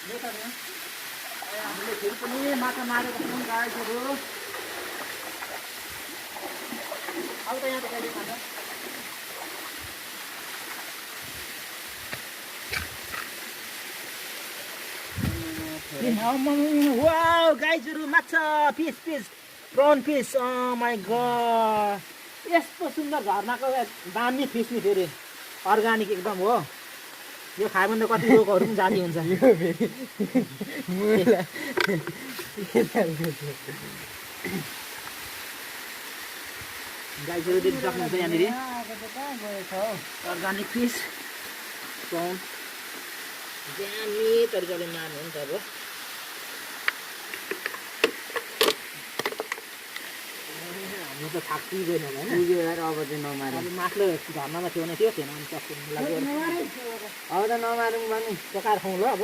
हामीले फेरि पनि माछा मारेको छौँ गाईहरू। अब त यहाँ त कहिले खान्छ। वाउ गाईहरू माछा fish fish prawn fish my god यस्तो सुन्दर झर्नाको दामी फिस नि फेरि अर्ग्यानिक एकदम हो। यो खायो भने त कति रोगहरू पनि जाती हुन्छ। गाईहरू देख्न सक्नुहुन्छ यहाँनिर अर्ग्यानिक फिस प्रन दामी तरिकाले मार्नु हुन्छ अब। हामी त थाकिँदैन होला होइन अब चाहिँ नमारौँ। अब मासले झर्नामा थियो भने थियो थिएन अनि सक्नु लाग्यो। अब त नमारौँ भने पकाएर खाउँ ल अब।